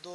2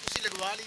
ਤੁਸੀਂ ਲਗਵਾ ਲਈ?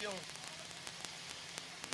ਕਿਉਂ?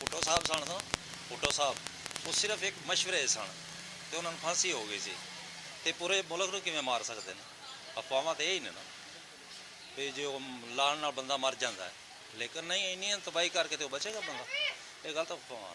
ਭੁੱਟੋ ਸਾਹਿਬ ਸਨ ਭੁੱਟੋ ਸਾਹਿਬ ਉਹ ਸਿਰਫ ਇੱਕ ਮਸ਼ਵਰੇ ਸਨ ਤੇ ਉਹਨਾਂ ਨੂੰ ਫਾਂਸੀ ਹੋ ਗਈ ਸੀ ਤੇ ਪੂਰੇ ਮੁਲਕ ਨੂੰ ਕਿਵੇਂ ਮਾਰ ਸਕਦੇ ਨੇ ਅਫਵਾਹਾਂ ਤੇ ਇਹ ਹੀ ਨੇ ਨਾ ਵੀ ਜੋ ਲਾਣ ਨਾਲ ਬੰਦਾ ਮਰ ਜਾਂਦਾ ਹੈ ਲੇਕਿਨ ਨਹੀਂ ਇੰਨੀ ਤਬਾਹੀ ਕਰਕੇ ਤੇ ਉਹ ਬਚੇਗਾ ਬੰਦਾ ਇਹ ਗਲਤ ਅਫਵਾਹਾਂ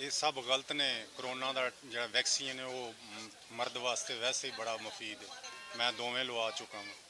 ਇਹ ਸਭ ਗਲਤ ਨੇ। ਕਰੋਨਾ ਦਾ ਜਿਹੜਾ ਵੈਕਸੀਨ ਹੈ ਉਹ ਮਰਦ ਵਾਸਤੇ ਵੈਸੇ ਹੀ ਬੜਾ ਮੁਫੀਦ ਹੈ। ਮੈਂ ਦੋਵੇਂ ਲਵਾ ਚੁੱਕਾ ਹਾਂ।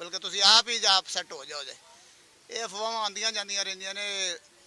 ਬਲਕਿ ਤੁਸੀਂ ਆਪ ਹੀ ਆਪ ਸੈੱਟ ਹੋ ਜਾਓਗੇ। ਇਹ ਅਫਵਾਹਾਂ ਆਉਂਦੀਆਂ ਜਾਂਦੀਆਂ ਰਹਿੰਦੀਆਂ ਨੇ।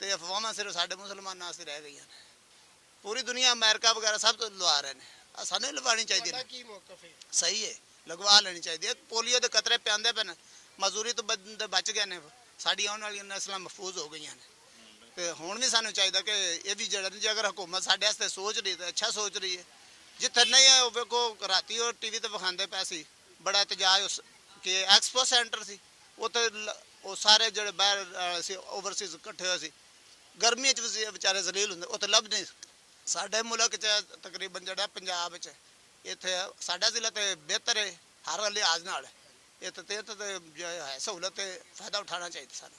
ਤੇ ਅਫਵਾਹਾਂ ਸਿਰਫ ਸਾਡੇ ਮੁਸਲਮਾਨਾਂ ਵਾਸਤੇ ਰਹਿ ਗਈਆਂ ਨੇ। ਪੂਰੀ ਦੁਨੀਆ ਅਮਰੀਕਾ ਵਗੈਰਾ ਸਭ ਤੋਂ ਲਵਾ ਰਹੇ ਨੇ। ਸਾਨੂੰ ਲਵਾਉਣੀ ਚਾਹੀਦੀ ਤੁਹਾਡਾ ਨੇ। ਕੀ ਮੌਕਫ ਹੈ? ਸਹੀ ਹੈ, ਲਗਵਾ ਲੈਣੀ ਚਾਹੀਦੀ ਹੈ। ਪੋਲੀਓ ਦੇ ਕਤਰੇ ਪਿਆਉਂਦੇ ਪਏ ਨੇ, ਮਜ਼ਦੂਰੀ ਤੋਂ ਬੰਦੇ ਬਚ ਗਏ ਨੇ, ਸਾਡੀ ਆਉਣ ਵਾਲੀਆਂ ਨਸਲਾਂ ਮਹਿਫੂਜ਼ ਹੋ ਗਈਆਂ ਨੇ। ਤੇ ਹੁਣ ਵੀ ਸਾਨੂੰ ਚਾਹੀਦਾ ਕਿ ਇਹ ਵੀ ਜਿਹੜਾ ਜੇ ਅਗਰ ਹੁਕੂਮਤ ਸਾਡੇ ਵਾਸਤੇ ਸੋਚ ਰਹੀ ਤਾਂ ਅੱਛਾ ਸੋਚ ਰਹੀ ਹੈ। ਜਿੱਥੇ ਨਹੀਂ ਹੈ ਉਹ ਵੇਖੋ ਰਾਤੀ ਉਹ ਟੀਵੀ ਤੇ ਵਿਖਾਉਂਦੇ ਪਏ ਸੀ ਬੜਾ ਇਤਜਾਜ ਉਸ ਕਿ ਐਕਸਪੋ ਸੈਂਟਰ ਸੀ ਉੱਥੇ ਉਹ ਸਾਰੇ ਜਿਹੜੇ ਬਾਹਰ ਸੀ ਓਵਰਸੀਜ਼ ਇਕੱਠੇ ਹੋਏ ਸੀ ਗਰਮੀ 'ਚ ਵੀ ਵਿਚਾਰੇ ਜ਼ਲੀਲ ਹੁੰਦੇ ਉੱਥੇ ਲੱਭ ਨਹੀਂ। ਸਾਡੇ ਮੁਲਕ 'ਚ ਤਕਰੀਬਨ ਜਿਹੜਾ ਪੰਜਾਬ 'ਚ ਇੱਥੇ ਸਾਡਾ ਜ਼ਿਲ੍ਹਾ ਤੇ ਬਿਹਤਰ ਹੈ ਹਰ ਲਿਹਾਜ਼ ਨਾਲ। ਇੱਥੇ ਤੇ ਜੋ ਹੈ ਸਹੂਲਤ ਤੇ ਫਾਇਦਾ ਉਠਾਉਣਾ ਚਾਹੀਦਾ ਸਾਨੂੰ।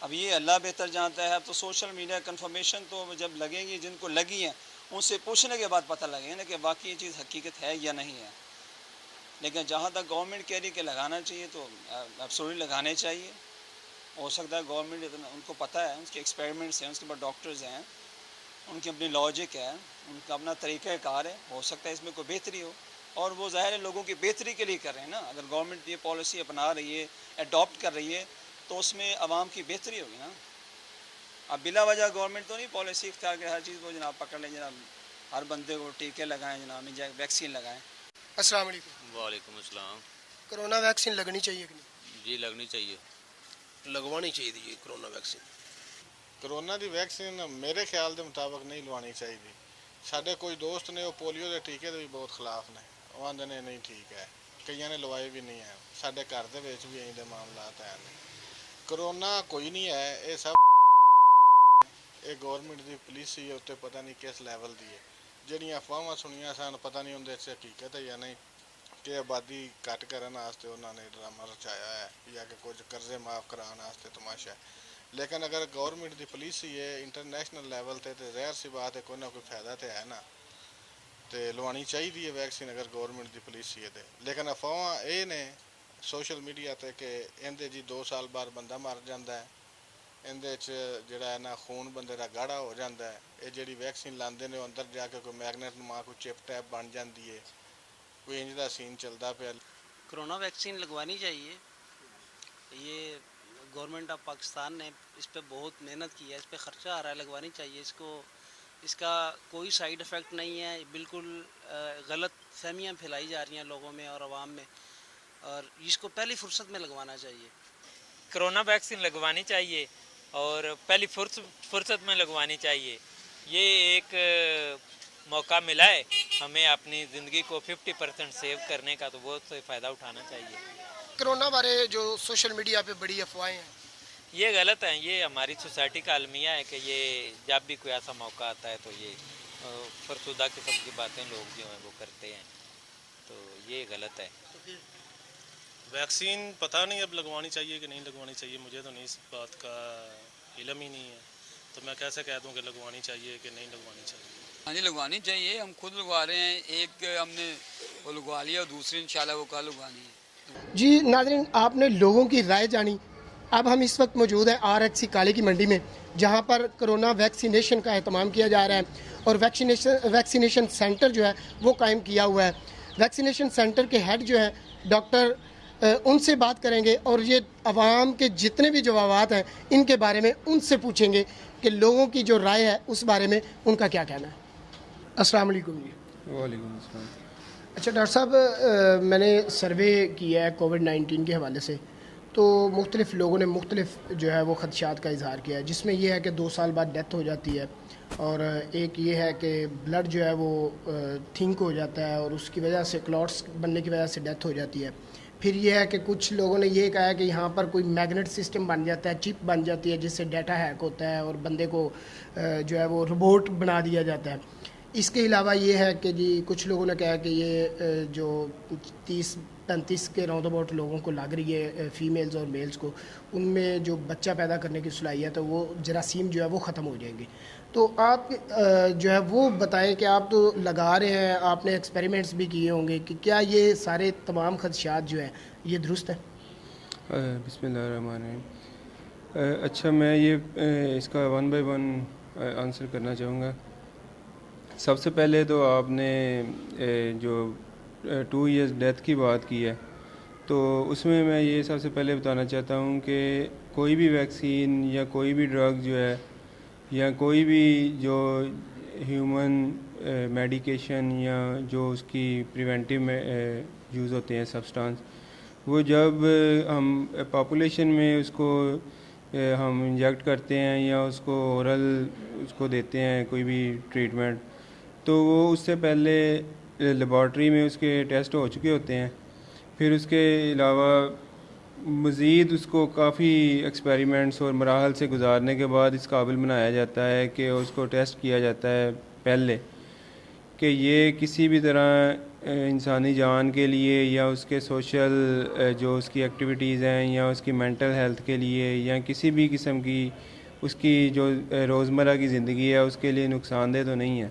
اب یہ اللہ بہتر جانتا ہے. اب تو سوشل میڈیا کنفرمیشن تو جب لگیں گی، جن کو لگی ہیں ان سے پوچھنے کے بعد پتہ لگے گا نا کہ واقعی یہ چیز حقیقت ہے یا نہیں ہے. لیکن جہاں تک گورنمنٹ کہہ رہی کہ لگانا چاہیے تو ایبسولوٹلی لگانے چاہیے. ہو سکتا ہے گورنمنٹ اتنا ان کو پتہ ہے، اس کے ایکسپیریمنٹس ہیں، اس کے بعد ڈاکٹرز ہیں، ان کی اپنی لاجک ہے، ان کا اپنا طریقہ کار ہے. ہو سکتا ہے اس میں کوئی بہتری ہو، اور وہ ظاہر ہے لوگوں کی بہتری کے لیے کر رہے ہیں نا. اگر گورنمنٹ یہ پالیسی اپنا رہی ہے، اڈاپٹ کر رہی ہے، تو اس میں عوام کی بہتری ہوگی نا. اب بلا وجہ گورنمنٹ تو نہیں پالیسی اختیار کرے ہر چیز کو جناب پکڑ لیں، جناب ہر بندے کو ٹیکے لگائیں، جناب ویکسین لگائیں. السلام علیکم. وعلیکم السلام. کرونا ویکسین لگنی چاہیے کہ نہیں؟ جی لگنی چاہیے. لگوانی چاہیے جی کرونا ویکسین. کرونا دی ویکسین میرے خیال دے مطابق نہیں لوانی چاہیے. سارے کوئی دوست نے وہ پولیو کے ٹیکے کے بھی بہت خلاف نے، وہ آدھے نے نہیں ٹھیک ہے، کئی نے لوائی بھی نہیں ہے. سارے گھر دے وچ بھی ایسے معاملات ہیں. کرونا کوئی نہیں ہے، یہ سب یہ گورنمنٹ دی پالیسی ہے، پتہ نہیں کس لیول دی ہے. جہاں افواہ سنیاں سن پتہ نہیں اندر سے حقیقت ہے یا نہیں، کہ آبادی گھٹ کرنے واسطے انہوں نے ڈرامہ رچایا ہے یا کہ کچھ قرضے معاف کرانے واسطے تماشا ہے. لیکن اگر گورنمنٹ دی پالیسی ہے انٹرنیشنل لیول تے تو ظاہر سی بات ہے کوئی نہ کوئی فائدہ تو ہے نا، تو لوانی چاہیے ویکسین اگر گورنمنٹ دی پالیسی ہے. لیکن افواہ یہ نے سوشل میڈیا تے کہ اندر جی 2 سال بعد بندہ مر جاتا ہے، اندر جڑا ہے نا خون بندے کا گاڑھا ہو جاتا ہے. یہ جڑی ویکسین لاندے نے اندر جا کے کوئی میگنیٹ نما کوئی چپ ٹیپ بن جاتی ہے، کوئی انج دا سین چلتا پیا. کرونا ویکسین لگوانی چاہیے. یہ گورنمنٹ آف پاکستان نے اس پہ بہت محنت کی ہے، اس پہ خرچہ آ رہا ہے، لگوانی چاہیے اس کو. اس کا کوئی سائیڈ افیکٹ نہیں ہے. بالکل غلط فہمیاں پھیلائی جا رہی ہیں لوگوں میں اور عوام میں، اور اس کو پہلی فرصت میں لگوانا چاہیے. کرونا ویکسین لگوانی چاہیے اور پہلی فرصت میں لگوانی چاہیے. یہ ایک موقع ملا ہے ہمیں اپنی زندگی کو 50% سیو کرنے کا، تو وہ سے فائدہ اٹھانا چاہیے. کرونا بارے جو سوشل میڈیا پہ بڑی افواہیں ہیں یہ غلط ہیں. یہ ہماری سوسائٹی کا المیہ ہے کہ یہ جب بھی کوئی ایسا موقع آتا ہے تو یہ فرسودہ قسم کی باتیں لوگ جو ہیں وہ کرتے ہیں، تو یہ غلط ہے. ویکسین پتہ نہیں اب لگوانی چاہیے کہ نہیں لگوانی چاہیے، مجھے تو نہیں اس بات کا علم ہی نہیں ہے، تو میں کیسے کہہ دوں کہ لگوانی چاہیے کہ نہیں لگوانی چاہیے. ہاں جی لگوانی چاہیے. ہم خود لگوا رہے ہیں، ایک ہم نے وہ لگوا لیا اور دوسری انشاءاللہ وہ کل لگوانی ہے. جی ناظرین، آپ نے لوگوں کی رائے جانی. اب ہم اس وقت موجود ہیں RHC کالے کی منڈی میں، جہاں پر کرونا ویکسینیشن کا اہتمام کیا جا رہا ہے اور ویکسینیشن سینٹر جو ہے وہ قائم کیا ہوا ہے. ویکسینیشن سینٹر کے ہیڈ جو ہیں ڈاکٹر، ان سے بات کریں گے اور یہ عوام کے جتنے بھی جوابات ہیں ان کے بارے میں ان سے پوچھیں گے کہ لوگوں کی جو رائے ہے اس بارے میں ان کا کیا کہنا ہے. السلام علیکم جی. وعلیکم السلام. اچھا ڈاکٹر صاحب، میں نے سروے کیا ہے کووڈ-19 کے حوالے سے، تو مختلف لوگوں نے مختلف جو ہے وہ خدشات کا اظہار کیا ہے، جس میں یہ ہے کہ 2 سال بعد ڈیتھ ہو جاتی ہے، اور ایک یہ ہے کہ بلڈ جو ہے وہ تھنک ہو جاتا ہے اور اس کی وجہ سے کلاٹس بننے کی وجہ سے ڈیتھ ہو جاتی ہے. پھر یہ ہے کہ کچھ لوگوں نے یہ کہا ہے کہ یہاں پر کوئی میگنیٹ سسٹم بن جاتا ہے، چپ بن جاتی ہے، جس سے ڈیٹا ہیک ہوتا ہے اور بندے کو جو ہے وہ روبوٹ بنا دیا جاتا ہے. اس کے علاوہ یہ ہے کہ جی کچھ لوگوں نے کہا کہ یہ جو 30-35 کے راؤنڈ اباؤٹ لوگوں کو لگ رہی ہے، فیمیلز اور میلز کو، ان میں جو بچہ پیدا کرنے کی صلاحیت ہے وہ جراثیم جو ہے وہ ختم ہو جائیں گے. تو آپ جو ہے وہ بتائیں کہ آپ تو لگا رہے ہیں، آپ نے ایکسپیریمنٹس بھی کیے ہوں گے، کہ کیا یہ سارے تمام خدشات جو ہیں یہ درست ہیں؟ بسم اللہ الرحمن الرحیم. اچھا، میں یہ اس کا 1 by 1 آنسر کرنا چاہوں گا. سب سے پہلے تو آپ نے جو 2 years ڈیتھ کی بات کی ہے، تو اس میں یہ سب سے پہلے بتانا چاہتا ہوں کہ کوئی بھی ویکسین یا کوئی بھی ڈرگ جو ہے یا کوئی بھی جو ہیومن میڈیکیشن یا جو اس کی پریونٹیو یوز ہوتے ہیں سبسٹانس، وہ جب ہم پاپولیشن میں اس کو ہم انجیکٹ کرتے ہیں یا اس کو اورل اس کو دیتے ہیں کوئی بھی ٹریٹمنٹ، تو وہ اس سے پہلے لیبارٹری میں اس کے ٹیسٹ ہو چکے ہوتے ہیں. پھر اس کے علاوہ مزید اس کو کافی ایکسپیریمنٹس اور مراحل سے گزارنے کے بعد اس قابل بنایا جاتا ہے کہ اس کو ٹیسٹ کیا جاتا ہے پہلے کہ یہ کسی بھی طرح انسانی جان کے لیے یا اس کے سوشل جو اس کی ایکٹیویٹیز ہیں یا اس کی مینٹل ہیلتھ کے لیے یا کسی بھی قسم کی اس کی جو روزمرہ کی زندگی ہے اس کے لیے نقصان دہ تو نہیں ہے.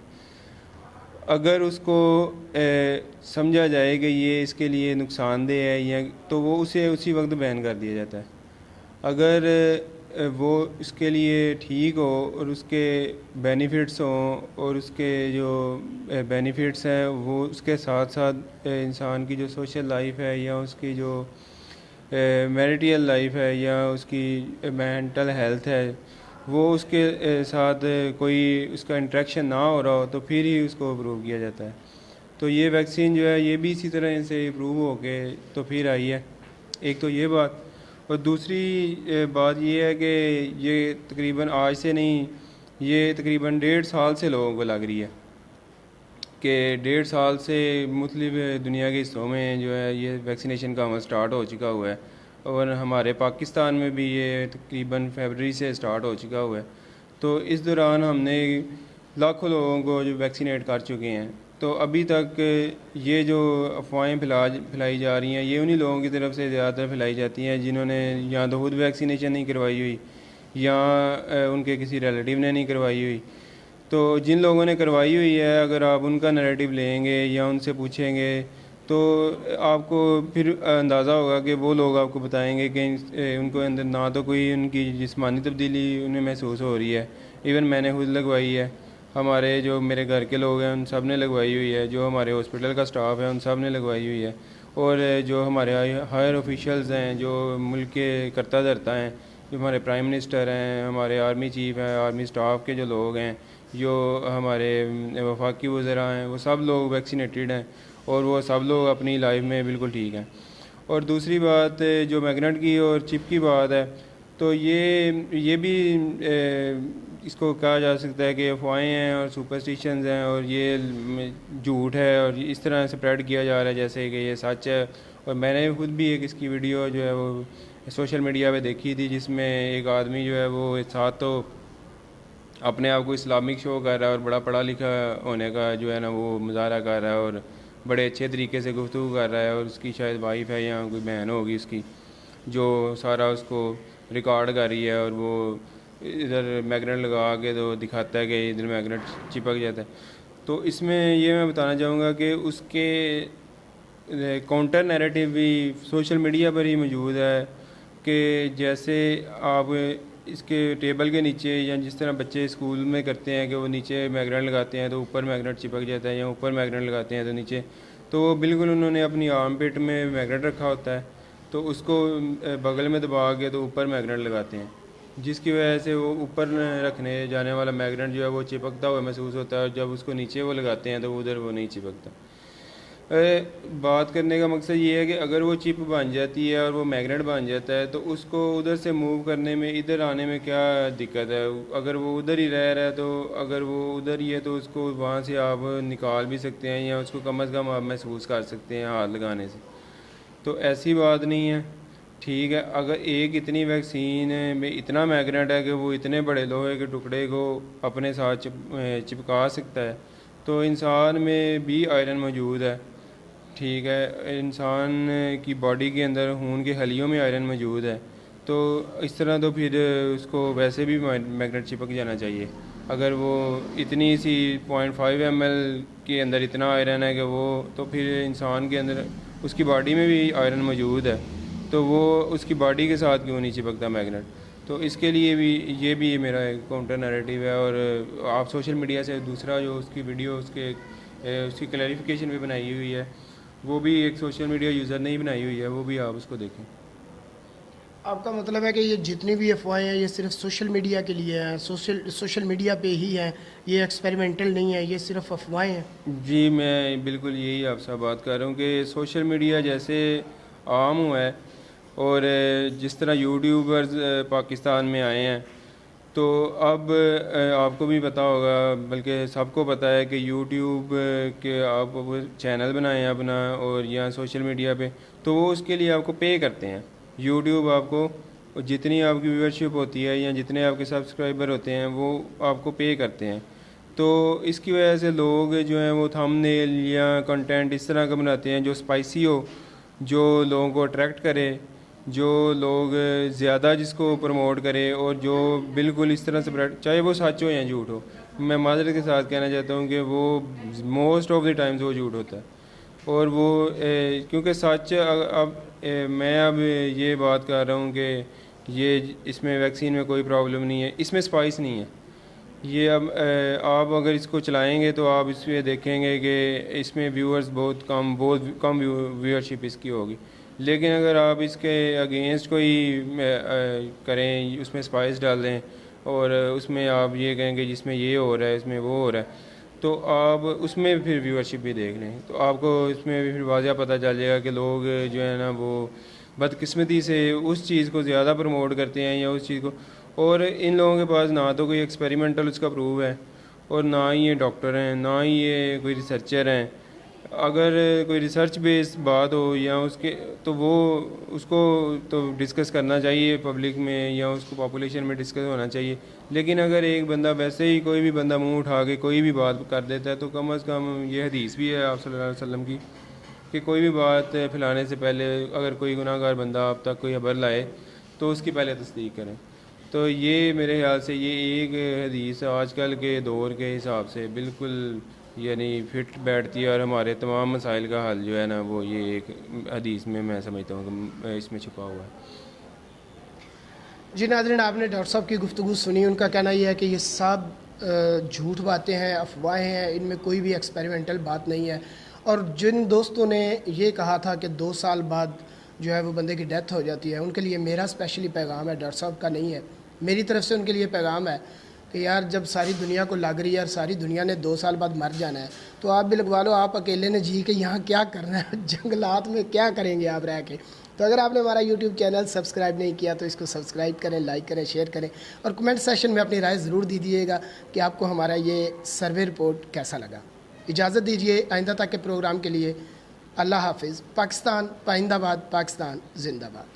اگر اس کو سمجھا جائے کہ یہ اس کے لیے نقصان دہ ہے یا تو وہ اسے اسی وقت بین کر دیا جاتا ہے. اگر وہ اس کے لیے ٹھیک ہو اور اس کے بینیفٹس ہوں اور اس کے جو بینیفٹس ہیں وہ اس کے ساتھ ساتھ انسان کی جو سوشل لائف ہے یا اس کی جو میریٹل لائف ہے یا اس کی مینٹل ہیلتھ ہے وہ اس کے ساتھ کوئی اس کا انٹریکشن نہ ہو رہا ہو تو پھر ہی اس کو اپروو کیا جاتا ہے. تو یہ ویکسین جو ہے یہ بھی اسی طرح سے اپروو ہو کے تو پھر آئی ہے. ایک تو یہ بات. اور دوسری بات یہ ہے کہ یہ تقریباً آج سے نہیں، یہ تقریباً 1.5 سال سے لوگوں کو لگ رہی ہے کہ 1.5 سال سے مختلف دنیا کے حصوں میں جو ہے یہ ویکسینیشن کا عمل سٹارٹ ہو چکا ہوا ہے اور ہمارے پاکستان میں بھی یہ تقریباً فیبرری سے سٹارٹ ہو چکا ہوا ہے. تو اس دوران ہم نے لاکھوں لوگوں کو جو ویکسینیٹ کر چکے ہیں. تو ابھی تک یہ جو افواہیں پھیلائی جا رہی ہیں یہ انہی لوگوں کی طرف سے زیادہ تر پھیلائی جاتی ہیں جنہوں نے یا تو خود ویکسینیشن نہیں کروائی ہوئی یا ان کے کسی ریلیٹیو نے نہیں کروائی ہوئی. تو جن لوگوں نے کروائی ہوئی ہے اگر آپ ان کا نیریٹو لیں گے یا ان سے پوچھیں گے تو آپ کو پھر اندازہ ہوگا کہ وہ لوگ آپ کو بتائیں گے کہ ان کو اندر نہ تو کوئی ان کی جسمانی تبدیلی انہیں محسوس ہو رہی ہے. ایون میں نے خود لگوائی ہے، ہمارے جو میرے گھر کے لوگ ہیں ان سب نے لگوائی ہوئی ہے، جو ہمارے ہاسپٹل کا سٹاف ہے ان سب نے لگوائی ہوئی ہے، اور جو ہمارے ہائر آفیشلز ہیں جو ملک کے کرتا دھرتا ہیں، جو ہمارے پرائم منسٹر ہیں، ہمارے آرمی چیف ہیں، آرمی سٹاف کے جو لوگ ہیں، جو ہمارے وفاقی وزراء ہیں، وہ سب لوگ ویکسینیٹڈ ہیں اور وہ سب لوگ اپنی لائف میں بالکل ٹھیک ہیں. اور دوسری بات جو میگنٹ کی اور چپ کی بات ہے تو یہ بھی اس کو کہا جا سکتا ہے کہ افواہیں ہیں اور سپرسٹیشنز ہیں اور یہ جھوٹ ہے اور اس طرح اسپریڈ کیا جا رہا ہے جیسے کہ یہ سچ ہے. اور میں نے خود بھی ایک اس کی ویڈیو جو ہے وہ سوشل میڈیا پہ دیکھی تھی جس میں ایک آدمی جو ہے وہ ساتھ تو اپنے آپ کو اسلامک شو کر رہا ہے اور بڑا پڑھا لکھا ہونے کا جو ہے نا وہ مظاہرہ کر رہا ہے اور بڑے اچھے طریقے سے گفتگو کر رہا ہے اور اس کی شاید وائف ہے یا کوئی بہن ہوگی اس کی جو سارا اس کو ریکارڈ کر رہی ہے اور وہ ادھر میگنیٹ لگا کے تو دکھاتا ہے کہ ادھر میگنیٹ چپک جاتا ہے. تو اس میں یہ میں بتانا چاہوں گا کہ اس کے کاؤنٹر نیریٹو بھی سوشل میڈیا پر ہی موجود ہے کہ جیسے آپ اس کے ٹیبل کے نیچے یا جس طرح بچے اسکول میں کرتے ہیں کہ وہ نیچے میگنیٹ لگاتے ہیں تو اوپر میگنیٹ چپک جاتا ہے یا اوپر میگنیٹ لگاتے ہیں تو نیچے، تو وہ بالکل انہوں نے اپنی آرم پٹ میں میگنیٹ رکھا ہوتا ہے تو اس کو بغل میں دبا کے تو اوپر میگنیٹ لگاتے ہیں جس کی وجہ سے وہ اوپر رکھنے جانے والا میگنیٹ جو ہے وہ چپکتا ہوا محسوس ہوتا ہے اور جب اس کو نیچے وہ لگاتے ہیں تو وہ ادھر وہ نہیں چپکتا. بات کرنے کا مقصد یہ ہے کہ اگر وہ چپ بن جاتی ہے اور وہ میگنیٹ بن جاتا ہے تو اس کو ادھر سے موو کرنے میں ادھر آنے میں کیا دقت ہے. اگر وہ ادھر ہی رہ رہا ہے تو اگر وہ ادھر ہی ہے تو اس کو وہاں سے آپ نکال بھی سکتے ہیں یا اس کو کم از کم آپ محسوس کر سکتے ہیں ہاتھ لگانے سے. تو ایسی بات نہیں ہے. ٹھیک ہے، اگر ایک اتنی ویکسین میں اتنا میگنیٹ ہے کہ وہ اتنے بڑے لوہے کے ٹکڑے کو اپنے ساتھ چپکا سکتا ہے تو انسان میں بھی آئرن موجود ہے. ٹھیک ہے، انسان کی باڈی کے اندر خون کے حلیوں میں آئرن موجود ہے تو اس طرح تو پھر اس کو ویسے بھی میگنیٹ چپک جانا چاہیے. اگر وہ اتنی سی 0.5 ml کے اندر اتنا آئرن ہے کہ وہ تو پھر انسان کے اندر اس کی باڈی میں بھی آئرن موجود ہے تو وہ اس کی باڈی کے ساتھ کیوں نہیں چپکتا میگنیٹ. تو اس کے لیے بھی یہ بھی میرا ایک کاؤنٹر نیریٹو ہے. اور آپ سوشل میڈیا سے دوسرا جو اس کی ویڈیو اس کی کلیریفیکیشن بھی بنائی ہوئی ہے وہ بھی ایک سوشل میڈیا یوزر نے ہی بنائی ہوئی ہے، وہ بھی آپ اس کو دیکھیں. آپ کا مطلب ہے کہ یہ جتنی بھی افواہیں ہیں یہ صرف سوشل میڈیا کے لیے ہیں، سوشل میڈیا پہ ہی ہیں، یہ ایکسپیریمنٹل نہیں ہے، یہ صرف افواہیں ہیں؟ جی میں بالکل یہی آپ سے بات کر رہا ہوں کہ سوشل میڈیا جیسے عام ہوا ہے اور جس طرح یوٹیوبرز پاکستان میں آئے ہیں تو اب آپ کو بھی پتہ ہوگا بلکہ سب کو پتہ ہے کہ یوٹیوب کے آپ چینل بنائیں ہیں اپنا اور یا سوشل میڈیا پہ تو وہ اس کے لیے آپ کو پے کرتے ہیں. یوٹیوب آپ کو جتنی آپ کی ویورشپ ہوتی ہے یا جتنے آپ کے سبسکرائبر ہوتے ہیں وہ آپ کو پے کرتے ہیں. تو اس کی وجہ سے لوگ جو ہیں وہ تھمبنیل یا کنٹینٹ اس طرح کا بناتے ہیں جو اسپائسی ہو، جو لوگوں کو اٹریکٹ کرے، جو لوگ زیادہ جس کو پروموٹ کرے، اور جو بالکل اس طرح سے چاہے وہ سچ ہو یا جھوٹ ہو. میں معذرت کے ساتھ کہنا چاہتا ہوں کہ وہ موسٹ آف دی ٹائمز وہ جھوٹ ہوتا ہے. اور وہ کیونکہ سچ اب میں اب یہ بات کر رہا ہوں کہ یہ اس میں ویکسین میں کوئی پرابلم نہیں ہے، اس میں اسپائس نہیں ہے. یہ اب آپ اگر اس کو چلائیں گے تو آپ اس میں دیکھیں گے کہ اس میں ویورز بہت کم ویورشپ اس کی ہوگی. لیکن اگر آپ اس کے اگینسٹ کوئی کریں، اس میں اسپائس ڈال دیں اور اس میں آپ یہ کہیں کہ جس میں یہ ہو رہا ہے اس میں وہ ہو رہا ہے، تو آپ اس میں پھر ویورشپ بھی دیکھ لیں تو آپ کو اس میں بھی پھر واضح پتہ چل جائے گا کہ لوگ جو ہے نا وہ بدقسمتی سے اس چیز کو زیادہ پروموٹ کرتے ہیں یا اس چیز کو. اور ان لوگوں کے پاس نہ تو کوئی ایکسپیریمنٹل اس کا پروف ہے، اور نہ ہی یہ ڈاکٹر ہیں، نہ ہی یہ کوئی ریسرچر ہیں. اگر کوئی ریسرچ بیس بات ہو یا اس کے تو وہ اس کو تو ڈسکس کرنا چاہیے پبلک میں یا اس کو پاپولیشن میں ڈسکس ہونا چاہیے. لیکن اگر ایک بندہ ویسے ہی کوئی بھی بندہ منہ اٹھا کے کوئی بھی بات کر دیتا ہے تو کم از کم یہ حدیث بھی ہے آپ صلی اللہ علیہ وسلم کی کہ کوئی بھی بات پھیلانے سے پہلے اگر کوئی گناہ گار بندہ آپ تک کوئی خبر لائے تو اس کی پہلے تصدیق کریں. تو یہ میرے خیال سے یہ ایک حدیث آج کل کے دور کے حساب سے بالکل یعنی فٹ بیٹھتی ہے، اور ہمارے تمام مسائل کا حل جو ہے نا وہ یہ ایک حدیث میں سمجھتا ہوں کہ اس میں چھپا ہوا ہے. جی ناظرین، آپ نے ڈاکٹر صاحب کی گفتگو سنی. ان کا کہنا یہ ہے کہ یہ سب جھوٹ باتیں ہیں، افواہیں ہیں، ان میں کوئی بھی ایکسپیریمنٹل بات نہیں ہے. اور جن دوستوں نے یہ کہا تھا کہ 2 سال بعد جو ہے وہ بندے کی ڈیتھ ہو جاتی ہے، ان کے لیے میرا اسپیشلی پیغام ہے، ڈاکٹر صاحب کا نہیں ہے. میری طرف سے ان کے لیے پیغام ہے کہ یار جب ساری دنیا کو لگ رہی ہے اور ساری دنیا نے 2 سال بعد مر جانا ہے تو آپ بھی لگوا لو. آپ اکیلے نے جی کہ یہاں کیا کرنا ہے، جنگلات میں کیا کریں گے آپ رہ کے. تو اگر آپ نے ہمارا یوٹیوب چینل سبسکرائب نہیں کیا تو اس کو سبسکرائب کریں، لائک کریں، شیئر کریں، اور کمنٹ سیشن میں اپنی رائے ضرور دیجیے گا کہ آپ کو ہمارا یہ سروے رپورٹ کیسا لگا. اجازت دیجیے آئندہ تک کے پروگرام کے لیے. اللہ حافظ. پاکستان پائندہ باد، پاکستان زندہ باد.